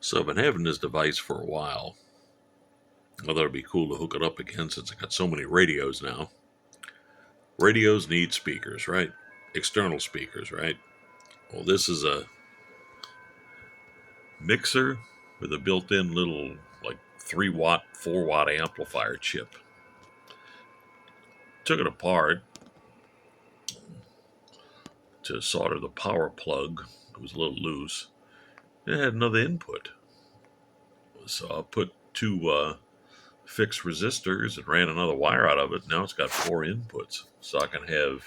So I've been having this device for a while. I thought it'd be cool to hook it up again since I got so many radios now. Radios need speakers, right? External speakers, right? Well, this is a mixer with a built-in little, like, 3-watt, 4-watt amplifier chip. Took it apart to solder the power plug. It was a little loose. It had another input. So I put two fixed resistors and ran another wire out of it. Now it's got 4 inputs. So I can have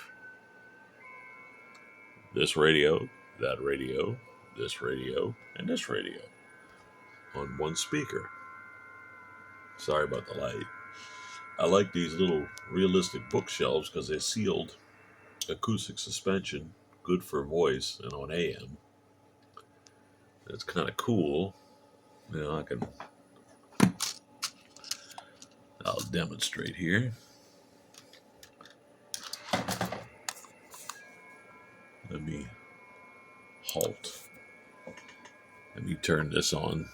this radio, that radio, this radio, and this radio on one speaker. Sorry about the light. I like these little realistic bookshelves because they're sealed, acoustic suspension, good for voice and on AM. It's kind of cool. You know, I'll demonstrate here. Let me halt. Let me turn this on.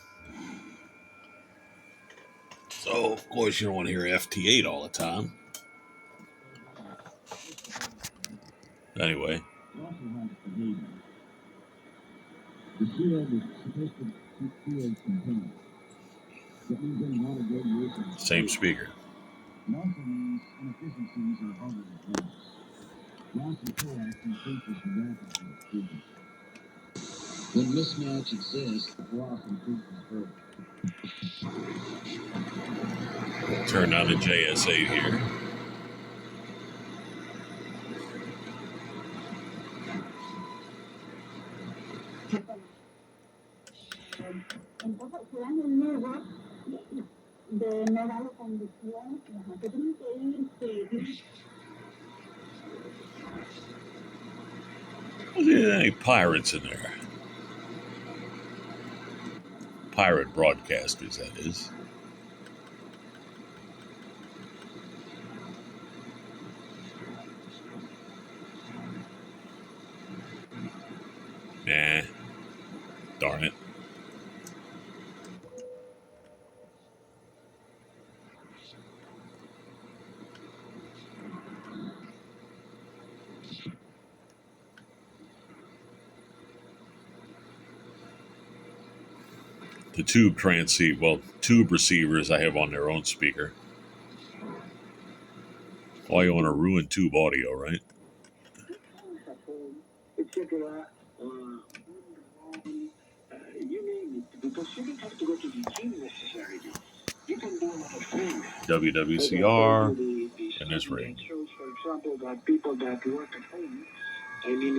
So, of course, you don't want to hear FT8 all the time. Anyway. Same speaker. When mismatch exists, the loss increases further. Turn on the JS8 here. Are there any pirates in there? Pirate broadcasters, that is. Nah. Darn it. The tube tube receivers I have on their own speaker. Why you want to ruin tube audio, right? WWCR and this ring. Anyway,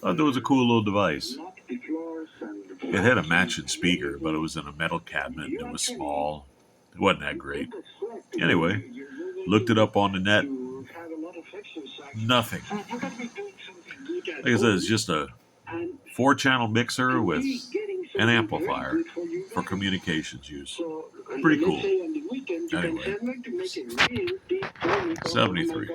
I thought it was a cool little device. It had a matching speaker, but it was in a metal cabinet and it was small. It wasn't that great. Anyway, looked it up on the net. Nothing. Like I said, it's just a 4-channel mixer with an amplifier for communications use. Pretty cool. Anyway, 73.